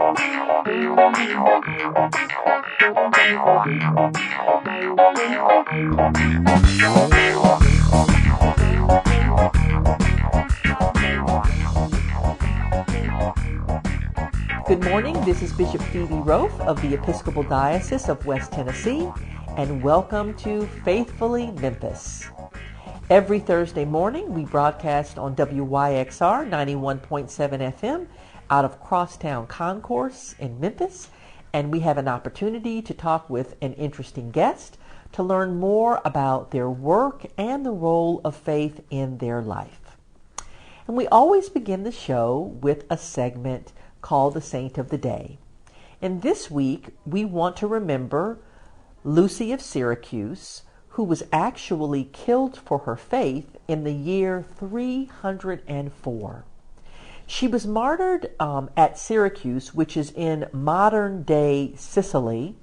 Good morning, this is Bishop Phoebe Roaf of the Episcopal Diocese of West Tennessee, and welcome to Faithfully Memphis. Every Thursday morning, we broadcast on WYXR 91.7 FM out of Crosstown Concourse in Memphis, and we have an opportunity to talk with an interesting guest to learn more about their work and the role of faith in their life. And we always begin the show with a segment called the Saint of the Day. And this week, we want to remember Lucy of Syracuse, who was actually killed for her faith in the year 304. She was martyred at Syracuse, which is in modern-day Sicily,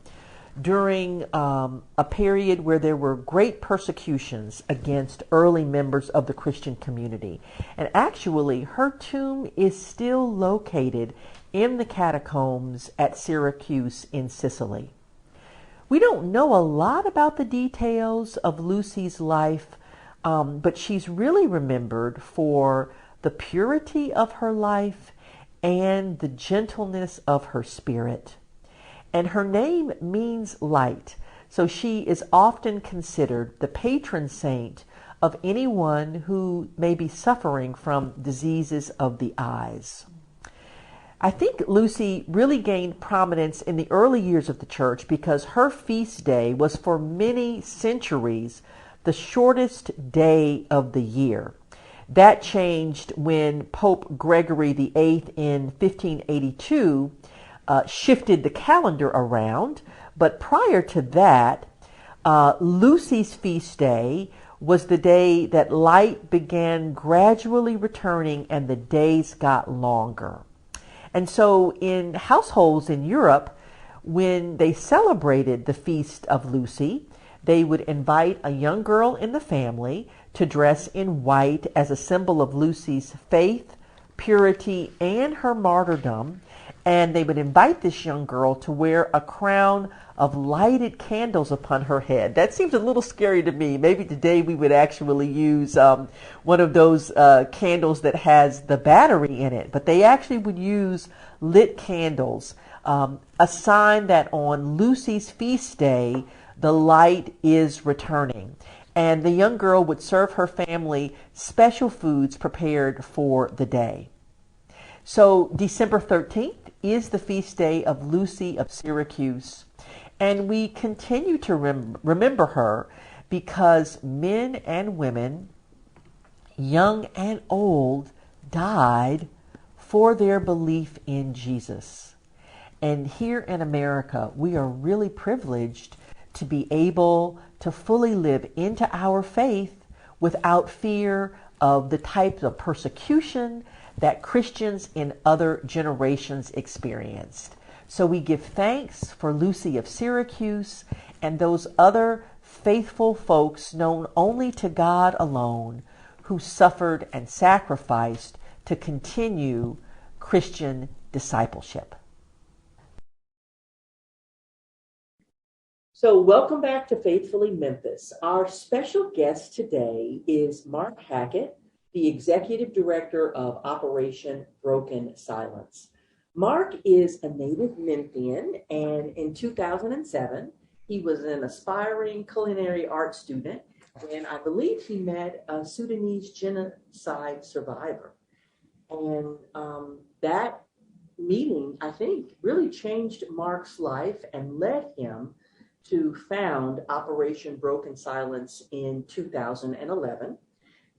during a period where there were great persecutions against early members of the Christian community. And actually, her tomb is still located in the catacombs at Syracuse in Sicily. We don't know a lot about the details of Lucy's life, but she's really remembered for the purity of her life and the gentleness of her spirit. And her name means light, so she is often considered the patron saint of anyone who may be suffering from diseases of the eyes. I think Lucy really gained prominence in the early years of the church because her feast day was for many centuries the shortest day of the year. That changed when Pope Gregory VIII in 1582 shifted the calendar around, but prior to that, Lucy's feast day was the day that light began gradually returning and the days got longer. And so in households in Europe, when they celebrated the Feast of Lucy, they would invite a young girl in the family to dress in white as a symbol of Lucy's faith, purity, and her martyrdom. And they would invite this young girl to wear a crown of lighted candles upon her head. That seems a little scary to me. Maybe today we would actually use one of those candles that has the battery in it. But they actually would use lit candles, a sign that on Lucy's feast day, the light is returning. And the young girl would serve her family special foods prepared for the day. So December 13th is the feast day of Lucy of Syracuse. And we continue to remember her because men and women, young and old, died for their belief in Jesus. And here in America, we are really privileged to be able to fully live into our faith without fear of the types of persecution that Christians in other generations experienced. So we give thanks for Lucy of Syracuse and those other faithful folks known only to God alone who suffered and sacrificed to continue Christian discipleship. So welcome back to Faithfully Memphis. Our special guest today is Mark Hackett, the Executive Director of Operation Broken Silence. Mark is a native Memphian, and in 2007, he was an aspiring culinary art student when I believe he met a Sudanese genocide survivor. And that meeting, I think, really changed Mark's life and led him to found Operation Broken Silence in 2011.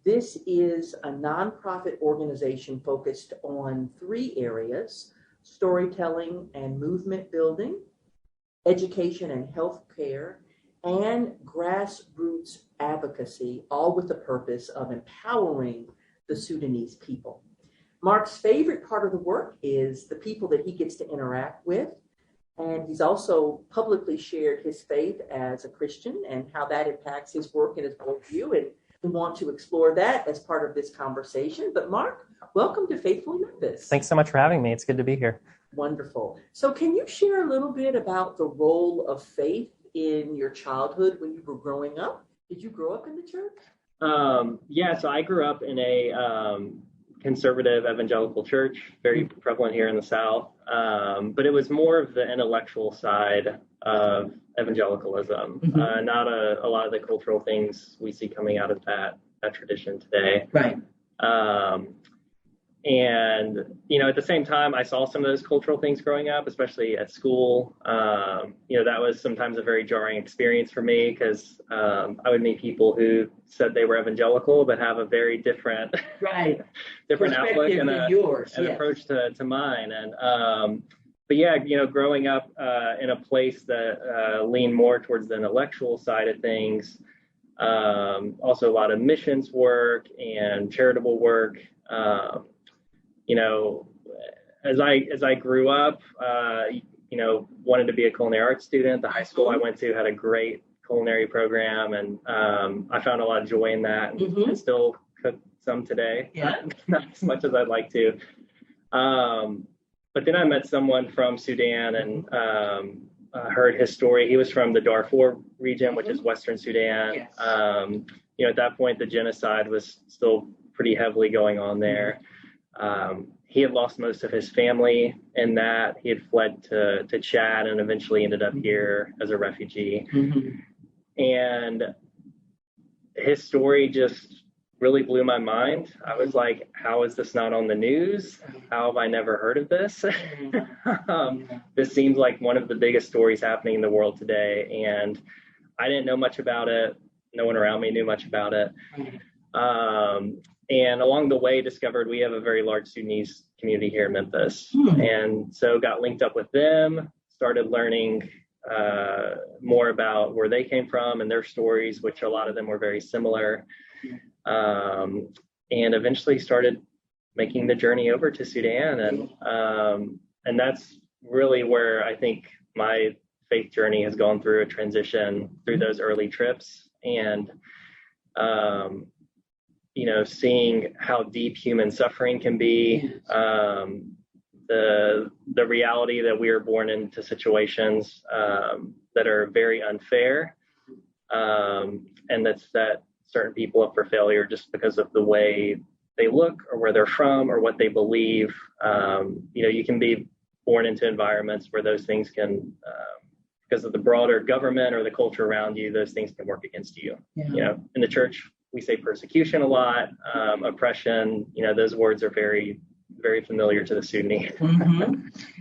This is a nonprofit organization focused on three areas: storytelling and movement building, education and healthcare, and grassroots advocacy, all with the purpose of empowering the Sudanese people. Mark's favorite part of the work is the people that he gets to interact with. And he's also publicly shared his faith as a Christian and how that impacts his work and his worldview. And we want to explore that as part of this conversation. But Mark, welcome to Faithfully Memphis. Thanks so much for having me. It's good to be here. Wonderful. So can you share a little bit about the role of faith in your childhood when you were growing up? Did you grow up in the church? Yeah, so I grew up in a conservative evangelical church, very prevalent here in the South. But it was more of the intellectual side of evangelicalism, not a lot of the cultural things we see coming out of that tradition today. Right. And, at the same time, I saw some of those cultural things growing up, especially at school. That was sometimes a very jarring experience for me because I would meet people who said they were evangelical, but have a very different, different outlook and an approach to mine. And, but yeah, growing up in a place that leaned more towards the intellectual side of things, also a lot of missions work and charitable work. As I grew up, wanted to be a culinary arts student. The high school I went to had a great culinary program, and I found a lot of joy in that, and still cook some today. Not as much as I'd like to. But then I met someone from Sudan and heard his story. He was from the Darfur region, which is Western Sudan. At that point, the genocide was still pretty heavily going on there. He had lost most of his family in that. He had fled to Chad and eventually ended up here as a refugee. And his story just really blew my mind. I was like, how is this not on the news? How have I never heard of this? This seems like one of the biggest stories happening in the world today. And I didn't know much about it. No one around me knew much about it. And along the way, discovered we have a very large Sudanese community here in Memphis. And so got linked up with them, started learning more about where they came from and their stories, which a lot of them were very similar. And eventually started making the journey over to Sudan. And that's really where I think my faith journey has gone through a transition through those early trips. And seeing how deep human suffering can be, the reality that we are born into situations that are very unfair, and that certain people up for failure just because of the way they look or where they're from or what they believe. You can be born into environments where those things can, because of the broader government or the culture around you, those things can work against you. In the church, we say persecution a lot, oppression, those words are very, very familiar to the Sudanese.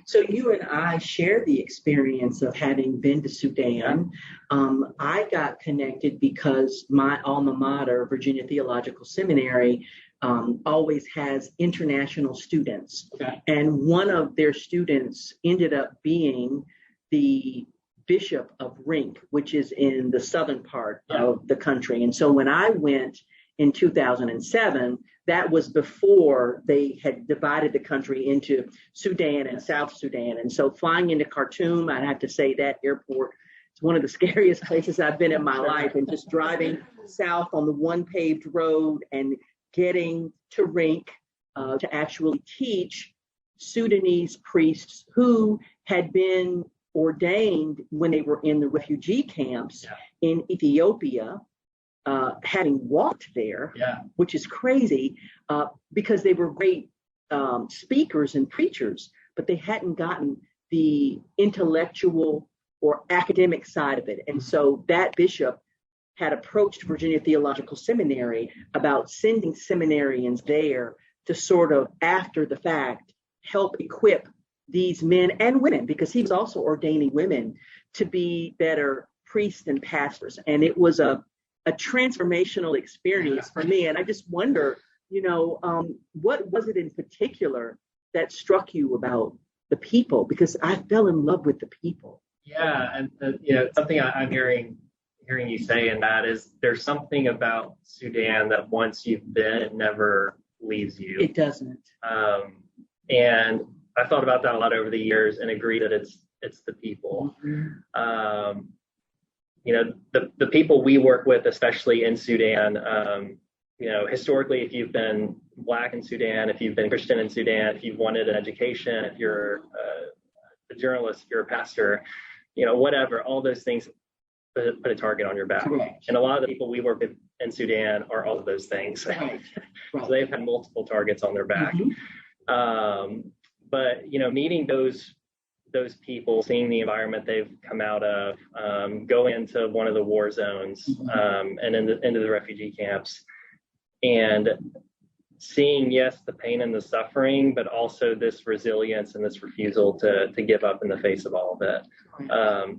So you and I share the experience of having been to Sudan. I got connected because my alma mater, Virginia Theological Seminary, always has international students. And one of their students ended up being the Bishop of Rink, which is in the southern part of the country. And so when I went in 2007, that was before they had divided the country into Sudan and South Sudan. And so flying into Khartoum, I have to say that airport is one of the scariest places I've been in my life. And just driving south on the one paved road and getting to Rink to actually teach Sudanese priests who had been ordained when they were in the refugee camps in Ethiopia, having walked there, which is crazy, because they were great speakers and preachers, but they hadn't gotten the intellectual or academic side of it. And so that bishop had approached Virginia Theological Seminary about sending seminarians there to sort of, after the fact, help equip these men and women, because he was also ordaining women to be better priests and pastors. And it was a transformational experience for me. And I just wonder, what was it in particular that struck you about the people? Because I fell in love with the people. And something I'm hearing you say in that is there's something about Sudan that once you've been, it never leaves you. It doesn't. And I've thought about that a lot over the years and agree that it's the people. The people we work with, especially in Sudan, historically, if you've been Black in Sudan, if you've been Christian in Sudan, if you've wanted an education, if you're a journalist, if you're a pastor, whatever, all those things put a target on your back. Correct. And a lot of the people we work with in Sudan are all of those things. Right. So they've had multiple targets on their back. But meeting those people, seeing the environment they've come out of, going into one of the war zones, and into the refugee camps, and seeing, yes, the pain and the suffering, but also this resilience and this refusal to give up in the face of all of it.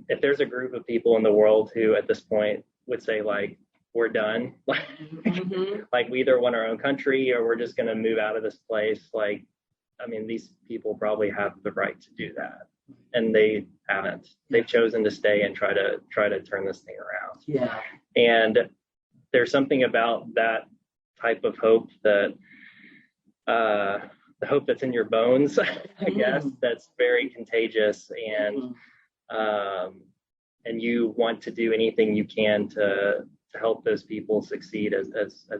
If there's a group of people in the world who at this point would say, like, we're done, like we either want our own country or we're just going to move out of this place, like, I mean, these people probably have the right to do that, and they haven't. They've chosen to stay and try to turn this thing around. Yeah. And there's something about that type of hope that the hope that's in your bones, I guess, that's very contagious, and you want to do anything you can to help those people succeed as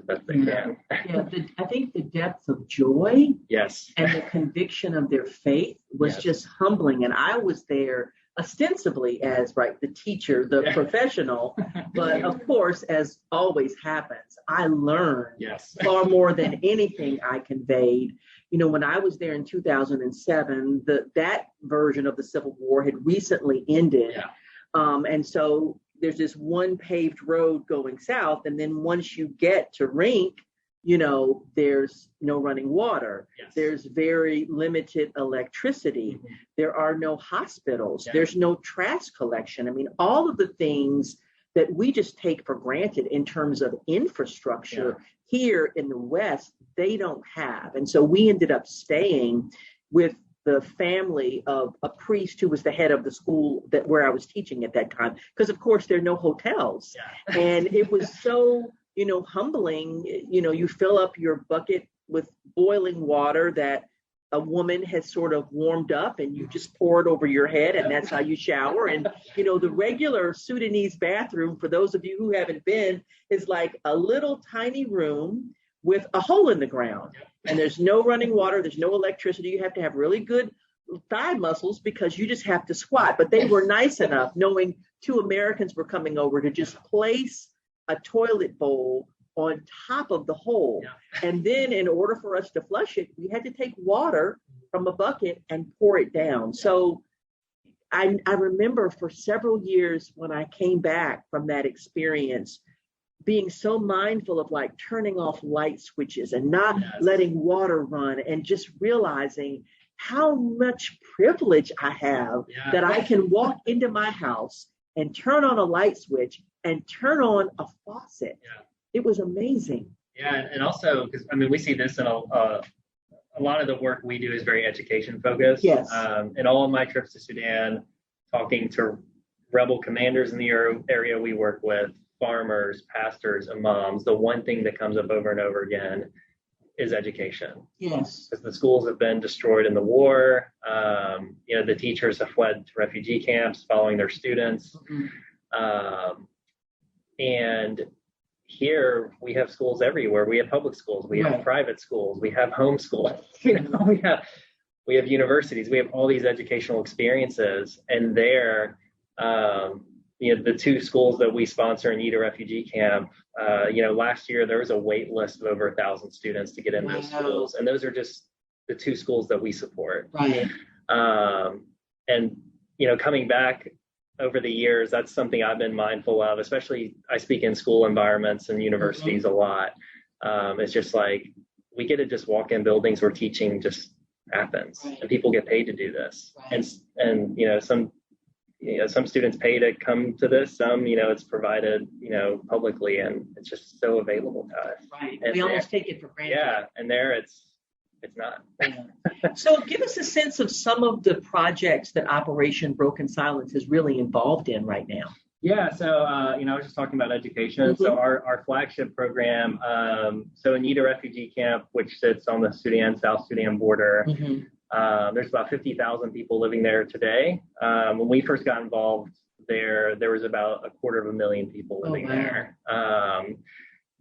best they can. I think the depth of joy, yes, and the conviction of their faith was just humbling. And I was there ostensibly as the teacher, the professional, but of course, as always happens, I learned far more than anything I conveyed. When I was there in 2007, that version of the Civil War had recently ended. And so there's this one paved road going south, and then once you get to Rink, there's no running water. There's very limited electricity. There are no hospitals. There's no trash collection. I mean, all of the things that we just take for granted in terms of infrastructure here in the West, they don't have. And so we ended up staying with the family of a priest who was the head of the school where I was teaching at that time, because of course there are no hotels. And it was so humbling. You fill up your bucket with boiling water that a woman has sort of warmed up, and you just pour it over your head, and that's how you shower. And the regular Sudanese bathroom, for those of you who haven't been, is like a little tiny room with a hole in the ground. And there's no running water, there's no electricity. You have to have really good thigh muscles because you just have to squat. But they were nice enough, knowing 2 Americans were coming over, to just place a toilet bowl on top of the hole. And then in order for us to flush it, we had to take water from a bucket and pour it down. So I remember for several years when I came back from that experience, being so mindful of turning off light switches and not letting water run, and just realizing how much privilege I have that I can walk into my house and turn on a light switch and turn on a faucet. It was amazing. And also, because we see this in a lot of the work we do is very education focused. In all of my trips to Sudan, talking to rebel commanders in the area we work with, farmers, pastors, imams, the one thing that comes up over and over again is education. Because the schools have been destroyed in the war. The teachers have fled to refugee camps following their students. And here we have schools everywhere. We have public schools, we have private schools, we have homeschool, we have universities, we have all these educational experiences. And there, the 2 schools that we sponsor in Ida refugee camp, last year there was a wait list of over 1,000 students to get in those schools. And those are just the 2 schools that we support. And, coming back over the years, that's something I've been mindful of, especially I speak in school environments and universities a lot. It's just like, we get to just walk in buildings where teaching just happens, and people get paid to do this. And some students pay to come to this, some, it's provided, publicly, and it's just so available to us. And we almost take it for granted. And there it's not. So give us a sense of some of the projects that Operation Broken Silence is really involved in right now. So, I was just talking about education. So our flagship program, so in Ida refugee camp, which sits on the South Sudan border, there's about 50,000 people living there today. When we first got involved there was about 250,000 people living there.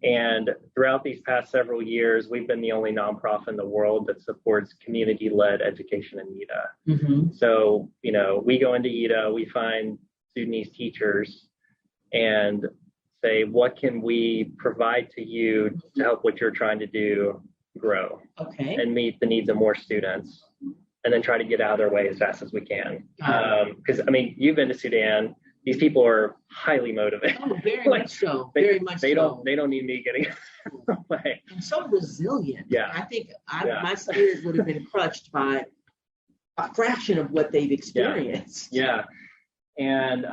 And throughout these past several years, we've been the only nonprofit in the world that supports community-led education in Ida. Mm-hmm. So, we go into Ida, we find Sudanese teachers and say, what can we provide to you to help what you're trying to do grow and meet the needs of more students, and then try to get out of their way as fast as we can. Because, you've been to Sudan. These people are highly motivated. Oh, very much so. Very much so. They don't need me getting away. And so resilient. Yeah. I think my spirit would have been crushed by a fraction of what they've experienced. Yeah. And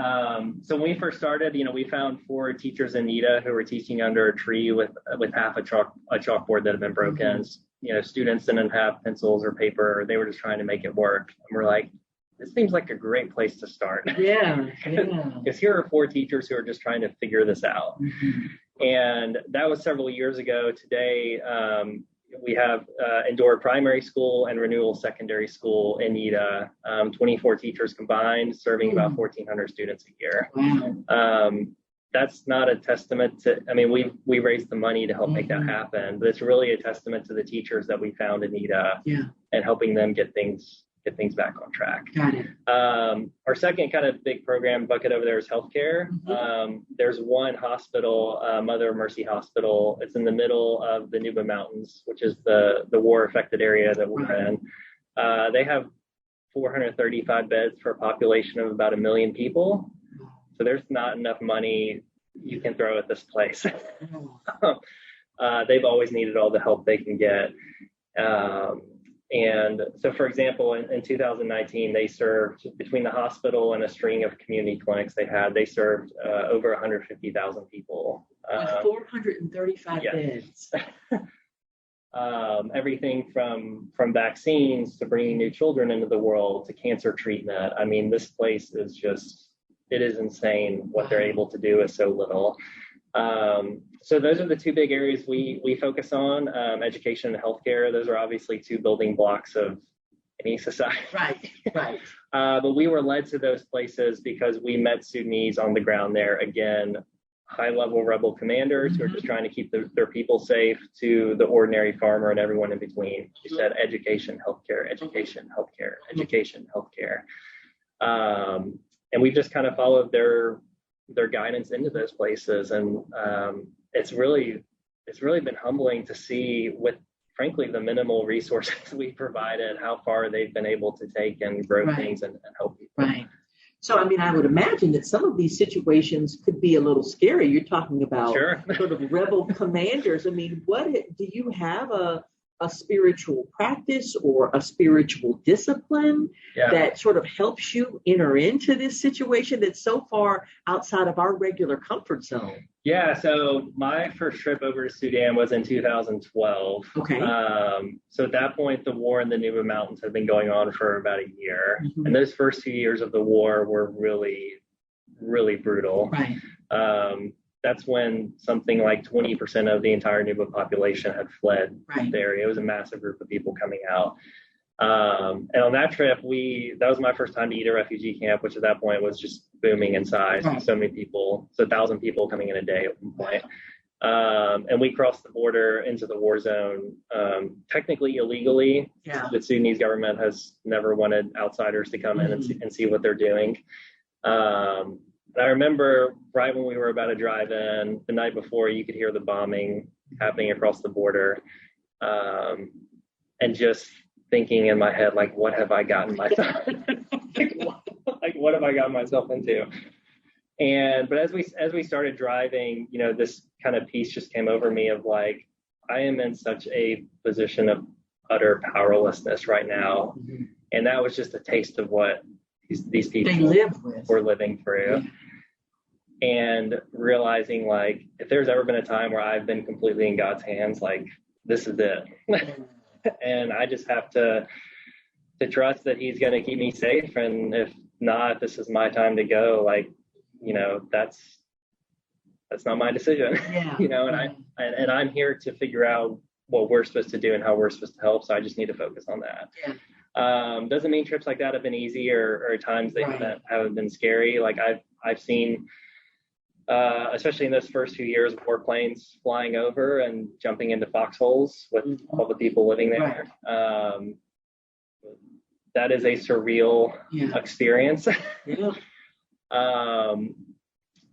so when we first started, we found 4 teachers in Nita who were teaching under a tree with half a chalkboard that had been broken. Mm-hmm. Students didn't have pencils or paper. They were just trying to make it work. And we're like, this seems like a great place to start. Yeah. Because here are 4 teachers who are just trying to figure this out. Mm-hmm. And that was several years ago. Today, we have Endora Primary School and Renewal Secondary School in Nita, 24 teachers combined, serving about 1,400 students a year. Wow. That's not a testament to, we raised the money to help make that happen, but it's really a testament to the teachers that we found in Nita and helping them get things back on track. Got it. Our second kind of big program bucket over there is healthcare. Mm-hmm. There's one hospital, Mother of Mercy Hospital. It's in the middle of the Nuba Mountains, which is the war-affected area that we're in. They have 435 beds for a population of about 1 million people. So there's not enough money you can throw at this place. They've always needed all the help they can get. And so, for example, in 2019, they served, between the hospital and a string of community clinics they served over 150,000 people. With 435 beds. Everything from vaccines to bringing new children into the world to cancer treatment. This place is it is insane what they're able to do with so little. So those are the 2 big areas we focus on, education and healthcare. Those are obviously 2 building blocks of any society. Right. But we were led to those places because we met Sudanese on the ground there. Again, high-level rebel commanders who are just trying to keep their people safe, to the ordinary farmer and everyone in between. She said education, healthcare, education, healthcare, education, healthcare. And we've just kind of followed their guidance into those places, and it's really been humbling to see, with frankly the minimal resources we provided, how far they've been able to take and grow things and help people. Right. So I would imagine that some of these situations could be a little scary. You're talking about sort of rebel commanders. What do you have a spiritual practice or a spiritual discipline that sort of helps you enter into this situation that's so far outside of our regular comfort zone? Yeah, so my first trip over to Sudan was in 2012. Okay. So at that point, the war in the Nuba Mountains had been going on for about a year. Mm-hmm. And those first few years of the war were really, really brutal. Right. That's when something like 20% of the entire Nuba population had fled the area. It was a massive group of people coming out. And on that trip, that was my first time to Ida refugee camp, which at that point was just booming in size. So many people, 1,000 people coming in a day at one point. And we crossed the border into the war zone, technically illegally. The Sudanese government has never wanted outsiders to come in and see what they're doing. I remember right when we were about to drive in, the night before, you could hear the bombing happening across the border, and just thinking in my head, like, what have I gotten myself what have I gotten myself into? But as we started driving, this kind of peace just came over me of like, I am in such a position of utter powerlessness right now. Mm-hmm. And that was just a taste of what these people were living through. And realizing, like, if there's ever been a time where I've been completely in God's hands, like, this is it. And I just have to trust that he's going to keep me safe. And if not, this is my time to go. Like, that's not my decision. And I'm here to figure out what we're supposed to do and how we're supposed to help. So I just need to focus on that. Doesn't mean trips like that have been easy or times they haven't been scary. Like I've seen especially in those first few years, warplanes flying over and jumping into foxholes with all the people living there. Right. That is a surreal experience. Yeah.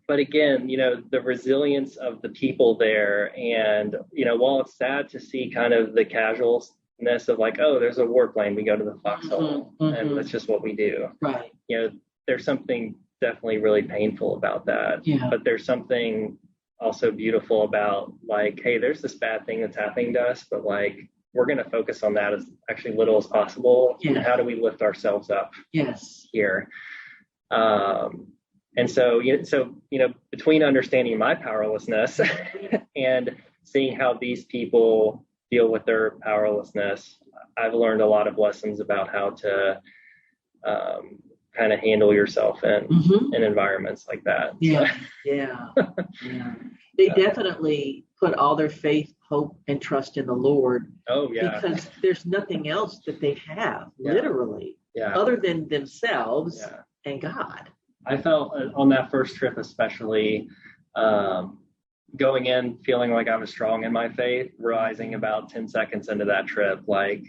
But again, the resilience of the people there, and, while it's sad to see kind of the casualness of like, oh, there's a warplane, we go to the foxhole, and that's just what we do. Right. There's something definitely really painful about that. Yeah. But there's something also beautiful about like, hey, there's this bad thing that's happening to us, but like, we're going to focus on that as actually little as possible. Yeah. And how do we lift ourselves up here? And so, between understanding my powerlessness and seeing how these people deal with their powerlessness, I've learned a lot of lessons about how to kind of handle yourself in environments like that. Yeah, yeah. They definitely put all their faith, hope, and trust in the Lord. Oh, yeah. Because there's nothing else that they have, literally, other than themselves and God. I felt on that first trip, especially going in, feeling like I was strong in my faith, realizing about 10 seconds into that trip, like,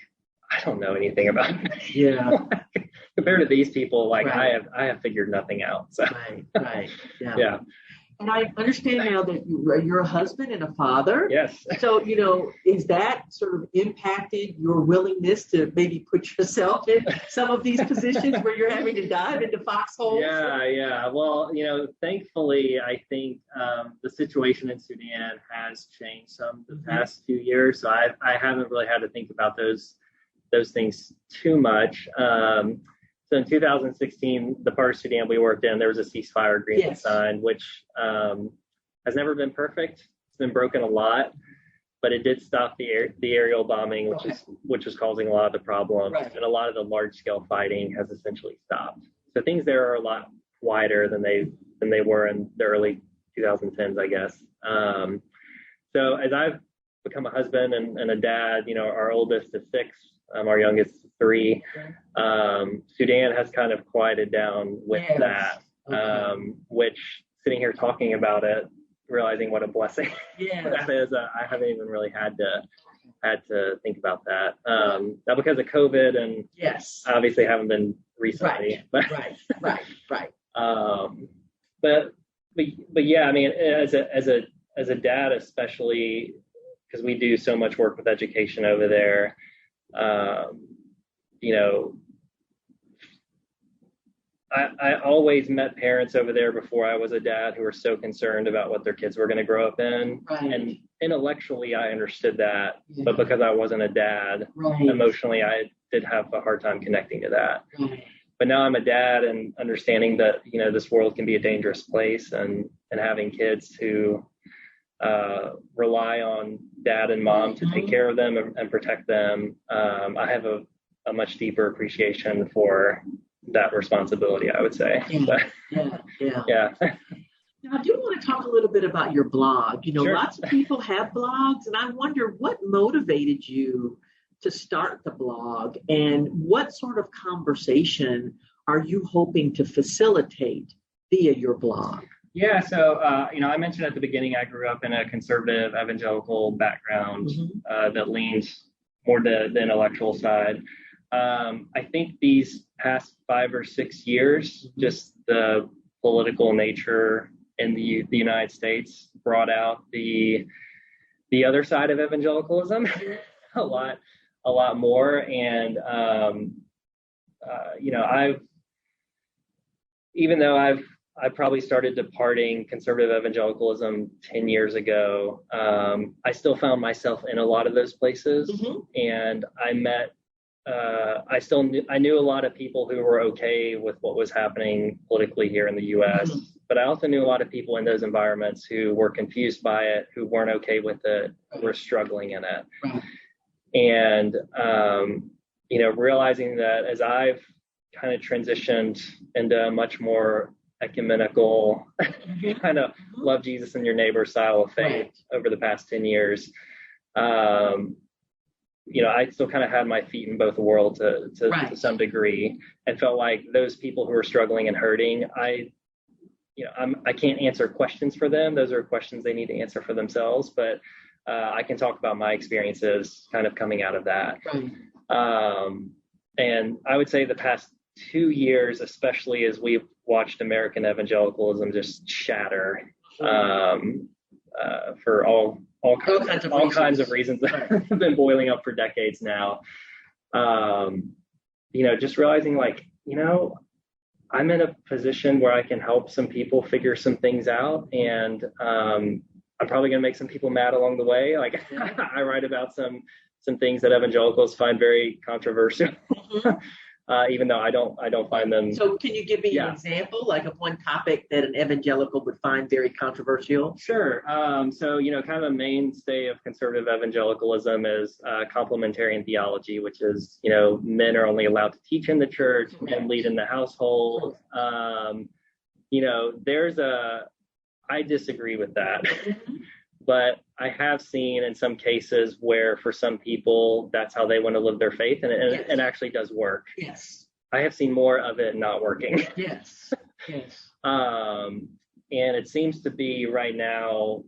I don't know anything about it. Yeah. Compared to these people, like I have figured nothing out. So. Right. Yeah. And I understand now that you're a husband and a father. Yes. So, is that sort of impacted your willingness to maybe put yourself in some of these positions where you're having to dive into foxholes? Yeah. Well, thankfully, I think the situation in Sudan has changed some the past few years. So I haven't really had to think about those things too much. So in 2016, the part of Sudan we worked in, there was a ceasefire agreement signed, which has never been perfect. It's been broken a lot, but it did stop the aerial bombing, which was causing a lot of the problems, and a lot of the large-scale fighting has essentially stopped. So things there are a lot quieter than they were in the early 2010s, I guess. So as I've become a husband and a dad, our oldest is 6. Our youngest is 3. Sudan has kind of quieted down with that, which sitting here talking about it, realizing what a blessing that is. I haven't even really had to think about that. Now because of COVID and obviously haven't been recently. Right. But yeah, I mean, as a dad, especially because we do so much work with education over there. I always met parents over there before I was a dad who were so concerned about what their kids were going to grow up in. Right. And intellectually, I understood that, but because I wasn't a dad, emotionally, I did have a hard time connecting to that. Right. But now I'm a dad and understanding that, this world can be a dangerous place, and having kids who rely on dad and mom to take care of them and protect them. I have a much deeper appreciation for that responsibility, I would say. Yeah. Now, I do want to talk a little bit about your blog. Sure. Lots of people have blogs, and I wonder what motivated you to start the blog, and what sort of conversation are you hoping to facilitate via your blog? Yeah, so, I mentioned at the beginning, I grew up in a conservative evangelical background that leans more to the intellectual side. I think these past 5 or 6 years, just the political nature in the United States brought out the other side of evangelicalism a lot more. And, I probably started departing conservative evangelicalism 10 years ago. I still found myself in a lot of those places, and I met, I knew a lot of people who were okay with what was happening politically here in the U.S., but I also knew a lot of people in those environments who were confused by it, who weren't okay with it, were struggling in it. And, realizing that as I've kind of transitioned into a much more ecumenical kind of love Jesus and your neighbor style of faith over the past 10 years, I still kind of had my feet in both worlds to some degree, and felt like those people who were struggling and hurting, I I can't answer questions for them. Those are questions they need to answer for themselves. But I can talk about my experiences kind of coming out of that. Right. And I would say the past 2 years, especially as we've watched American evangelicalism just shatter for all kinds of reasons that have been boiling up for decades now. Just realizing I'm in a position where I can help some people figure some things out, and I'm probably going to make some people mad along the way. I write about some things that evangelicals find very controversial, even though I don't find them. So can you give me an example, of one topic that an evangelical would find very controversial? Sure. So, kind of a mainstay of conservative evangelicalism is complementarian theology, which is, men are only allowed to teach in the church and lead in the household. I disagree with that. But I have seen in some cases where for some people, that's how they want to live their faith, and it actually does work. Yes. I have seen more of it not working. Yes. Yes. And it seems to be right now,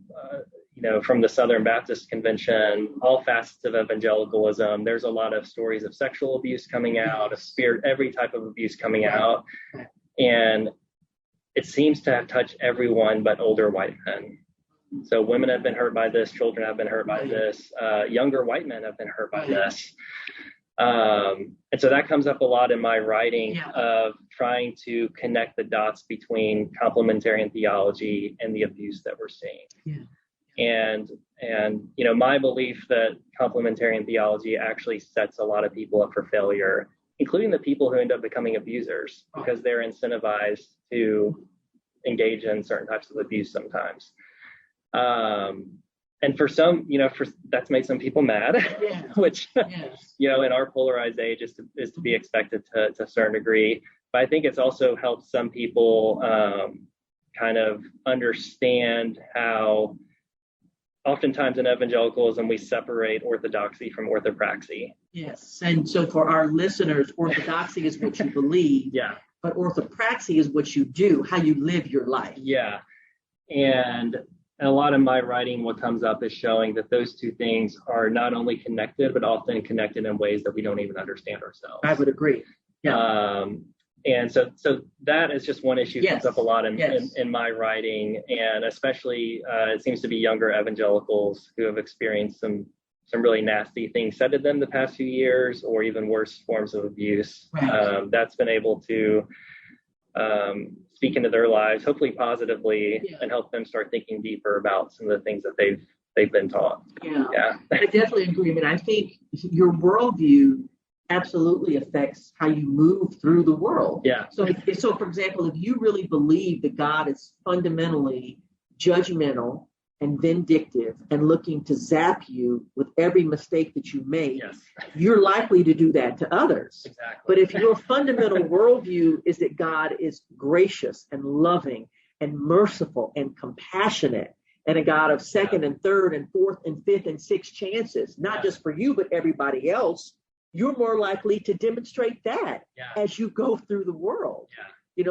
from the Southern Baptist Convention, all facets of evangelicalism, there's a lot of stories of sexual abuse coming out, of every type of abuse coming out. And it seems to have touched everyone but older white men. So women have been hurt by this, children have been hurt by this, younger white men have been hurt by this. And so that comes up a lot in my writing of trying to connect the dots between complementarian theology and the abuse that we're seeing. And my belief that complementarian theology actually sets a lot of people up for failure, including the people who end up becoming abusers, because they're incentivized to engage in certain types of abuse sometimes. And for some, that's made some people mad, which, in our polarized age is to be expected to a certain degree. But I think it's also helped some people kind of understand how oftentimes in evangelicalism we separate orthodoxy from orthopraxy. Yes. And so for our listeners, orthodoxy is what you believe. But orthopraxy is what you do, how you live your life. And a lot of my writing, what comes up is showing that those two things are not only connected, but often connected in ways that we don't even understand ourselves. I would agree. And so that is just one issue that comes up a lot in my writing, and especially it seems to be younger evangelicals who have experienced some really nasty things said to them the past few years, or even worse forms of abuse. That's been able to speak into their lives, hopefully positively, and help them start thinking deeper about some of the things that they've been taught. I definitely agree. I mean, I think your worldview absolutely affects how you move through the world. So for example, if you really believe that God is fundamentally judgmental and vindictive and looking to zap you with every mistake that you make, you're likely to do that to others. But if your fundamental worldview is that God is gracious and loving and merciful and compassionate, and a God of second and third and fourth and fifth and sixth chances, not just for you, but everybody else, you're more likely to demonstrate that as you go through the world.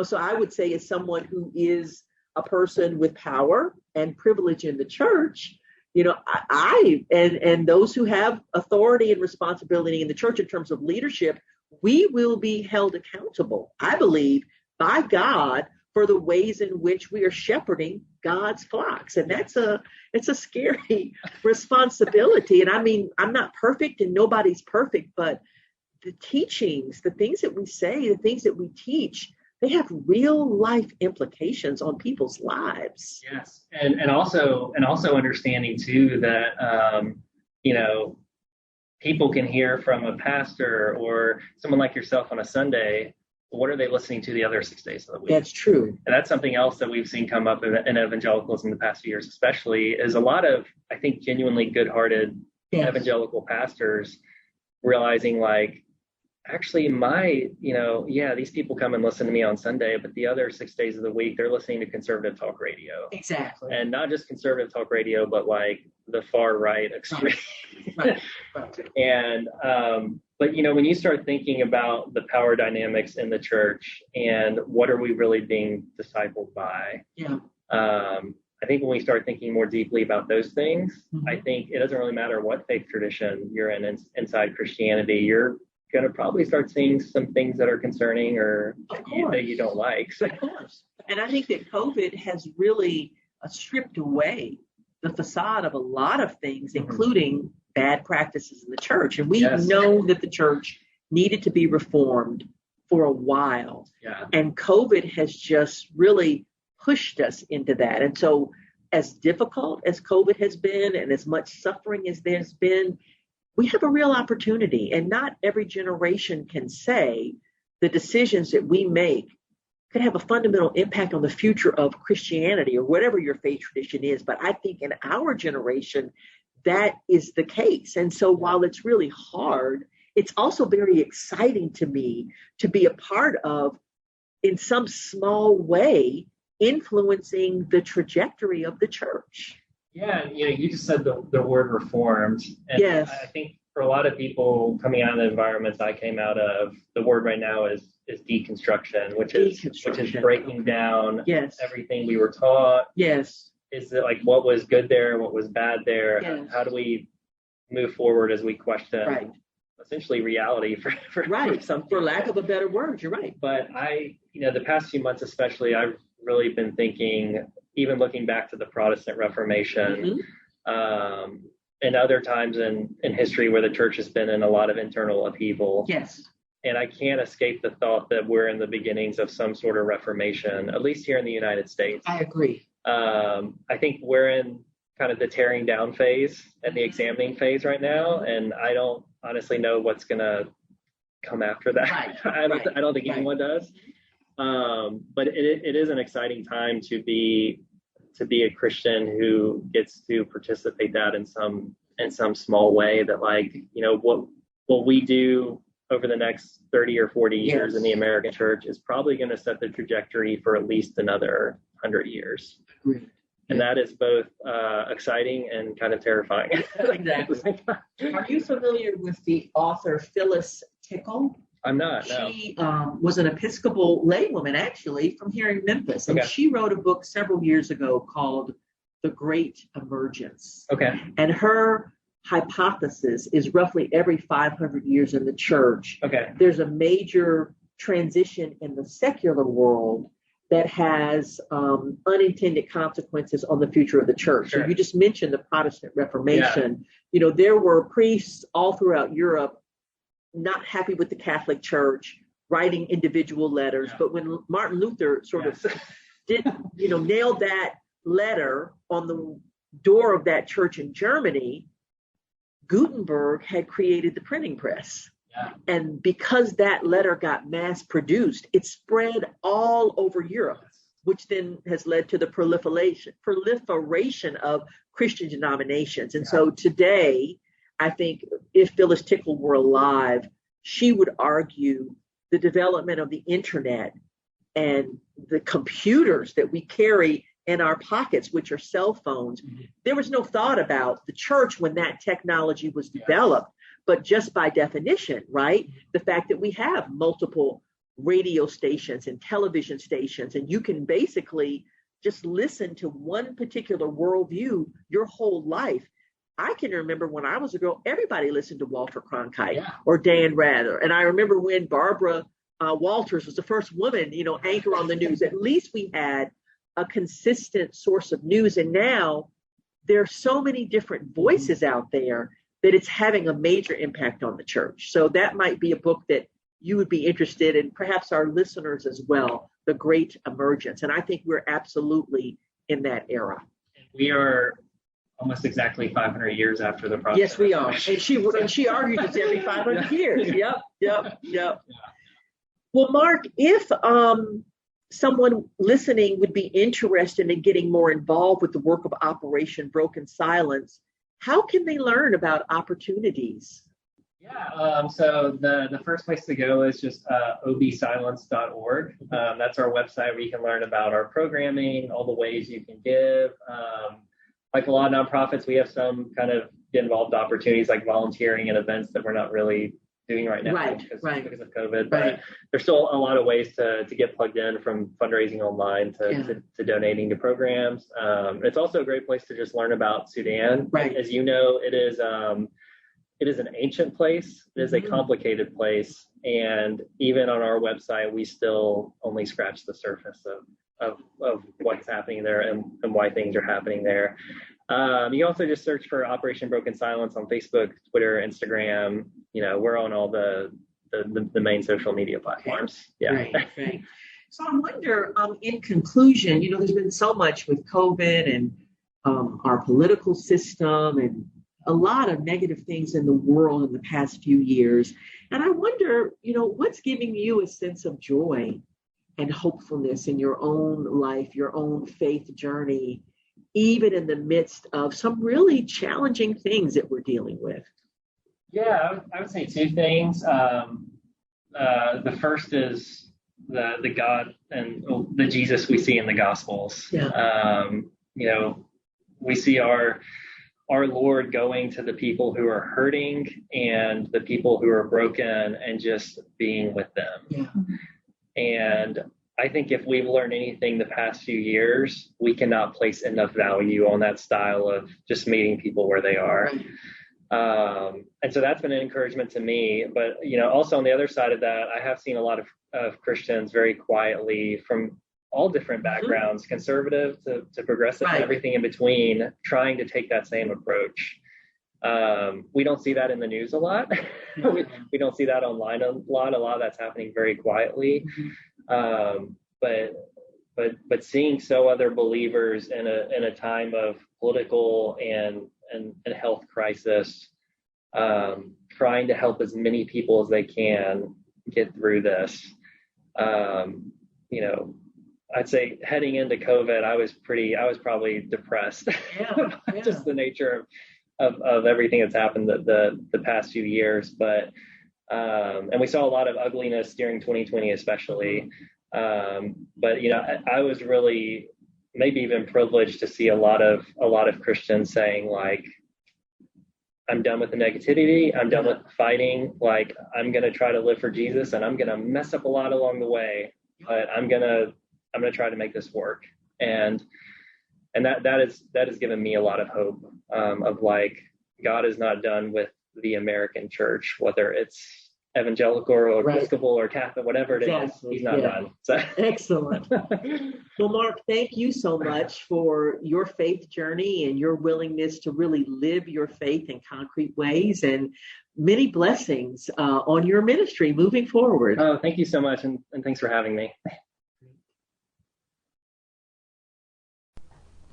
So I would say, as someone who is a person with power and privilege in the church, I and those who have authority and responsibility in the church in terms of leadership, we will be held accountable, I believe, by God for the ways in which we are shepherding God's flocks. And it's a scary responsibility. And I mean, I'm not perfect and nobody's perfect, but the teachings, the things that we say, the things that we teach, they have real life implications on people's lives. And also understanding too that people can hear from a pastor or someone like yourself on a Sunday, what are they listening to the other 6 days of the week? That's true. And that's something else that we've seen come up in evangelicalism in the past few years, especially, is a lot of, I think, genuinely good-hearted evangelical pastors realizing, actually these people come and listen to me on Sunday, but the other 6 days of the week, they're listening to conservative talk radio. Exactly. And not just conservative talk radio, but the far right extreme. And But, when you start thinking about the power dynamics in the church and what are we really being discipled by, I think when we start thinking more deeply about those things, I think it doesn't really matter what faith tradition you're in inside Christianity, you're going to probably start seeing some things that are concerning or that you don't like. So. Of course. And I think that COVID has really stripped away the facade of a lot of things, including bad practices in the church. And we know that the church needed to be reformed for a while. Yeah. And COVID has just really pushed us into that. And so as difficult as COVID has been and as much suffering as there's been, we have a real opportunity. And not every generation can say the decisions that we make could have a fundamental impact on the future of Christianity or whatever your faith tradition is. But I think in our generation, that is the case. And so while it's really hard, it's also very exciting to me to be a part of, in some small way, influencing the trajectory of the church. Yeah, you just said the word reformed. And I think for a lot of people coming out of the environments I came out of, the word right now is deconstruction, which is breaking down everything we were taught. Yes. Is it like what was good there, what was bad there? Yes. How do we move forward as we question essentially reality for some, for lack of a better word? You're right. But the past few months especially, I've really been thinking, even looking back to the Protestant Reformation, and other times in history where the church has been in a lot of internal upheaval. Yes. And I can't escape the thought that we're in the beginnings of some sort of reformation, at least here in the United States. I agree. I think we're in kind of the tearing down phase and the examining phase right now. And I don't honestly know what's going to come after that. I don't think anyone does. But it is an exciting time to be a Christian who gets to participate that in some small way, that what we do over the next 30 or 40 years in the American church is probably going to set the trajectory for at least another 100 years. Agreed. And that is both exciting and kind of terrifying. Exactly. Are you familiar with the author Phyllis Tickle? I'm not, no. She was an Episcopal laywoman, actually, from here in Memphis. And she wrote a book several years ago called The Great Emergence. Okay. And her hypothesis is roughly every 500 years in the church, there's a major transition in the secular world that has unintended consequences on the future of the church. Sure. So you just mentioned the Protestant Reformation. Yeah. There were priests all throughout Europe not happy with the Catholic Church, writing individual letters. But when Martin Luther sort of nailed that letter on the door of that church in Germany, Gutenberg had created the printing press. Yeah. And because that letter got mass produced, it spread all over Europe, which then has led to the proliferation of Christian denominations. And so today, I think if Phyllis Tickle were alive, she would argue the development of the internet and the computers that we carry in our pockets, which are cell phones. There was no thought about the church when that technology was developed, but just by definition, right? The fact that we have multiple radio stations and television stations, and you can basically just listen to one particular worldview your whole life. I can remember when I was a girl, everybody listened to Walter Cronkite or Dan Rather. And I remember when Barbara Walters was the first woman, anchor on the news. At least we had a consistent source of news. And now there are so many different voices out there that it's having a major impact on the church. So that might be a book that you would be interested in, perhaps our listeners as well, The Great Emergence. And I think we're absolutely in that era. We are almost exactly 500 years after the process. Yes, we are. And she argued it's every 500 years. Yep. Yeah. Well, Mark, if someone listening would be interested in getting more involved with the work of Operation Broken Silence, how can they learn about opportunities? Yeah, so the first place to go is just obsilence.org. That's our website where you can learn about our programming, all the ways you can give. Like a lot of nonprofits, we have some kind of involved opportunities like volunteering at events that we're not really doing right now because of COVID. But Right. there's still a lot of ways to get plugged in, from fundraising online to donating to programs. It's also a great place to just learn about Sudan. Right. As you know, it is an ancient place. It is a complicated place, and even on our website, we still only scratch the surface of what's happening there and why things are happening there. You also just search for Operation Broken Silence on Facebook, Twitter, Instagram. We're on all the main social media platforms. Yeah. Right. So I wonder, in conclusion, there's been so much with COVID and our political system and a lot of negative things in the world in the past few years. And I wonder, what's giving you a sense of joy and hopefulness in your own life, your own faith journey, even in the midst of some really challenging things that we're dealing with? Yeah, I would say two things. The first is the God and the Jesus we see in the Gospels. Yeah. We see our Lord going to the people who are hurting and the people who are broken and just being with them. Yeah. And I think if we've learned anything the past few years, we cannot place enough value on that style of just meeting people where they are. Right. And so that's been an encouragement to me. But, also on the other side of that, I have seen a lot of Christians very quietly from all different backgrounds, conservative to progressive, and everything in between, trying to take that same approach. We don't see that in the news a lot. we don't see that online a lot. A lot of that's happening very quietly. But seeing other believers in a time of political and health crisis, trying to help as many people as they can get through this. I'd say heading into COVID, I was probably depressed. Just the nature of everything that's happened the past few years. But and we saw a lot of ugliness during 2020, especially. But I was really maybe even privileged to see a lot of Christians saying, like, I'm done with the negativity. I'm done with fighting. Like, I'm going to try to live for Jesus, and I'm going to mess up a lot along the way, but I'm going to try to make this work. And that has given me a lot of hope, of like, God is not done with the American church, whether it's evangelical or Episcopal or Catholic, whatever it is, he's not done. So. Excellent. Well, Mark, thank you so much for your faith journey and your willingness to really live your faith in concrete ways, and many blessings on your ministry moving forward. Oh, thank you so much. And thanks for having me.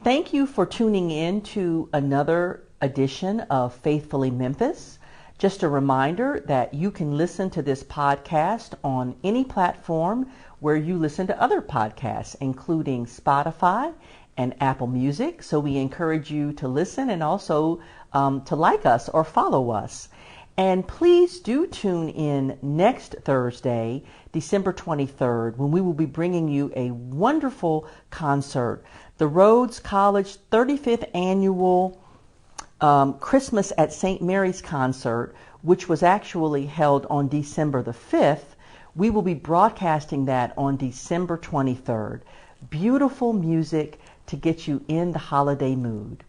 Thank you for tuning in to another edition of Faithfully Memphis. Just a reminder that you can listen to this podcast on any platform where you listen to other podcasts, including Spotify and Apple Music. So we encourage you to listen and also to like us or follow us. And please do tune in next Thursday, December 23rd, when we will be bringing you a wonderful concert, the Rhodes College 35th Annual Christmas at St. Mary's concert, which was actually held on December the 5th. We will be broadcasting that on December 23rd. Beautiful music to get you in the holiday mood.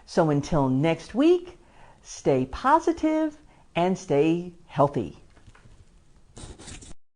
So until next week, stay positive and stay healthy.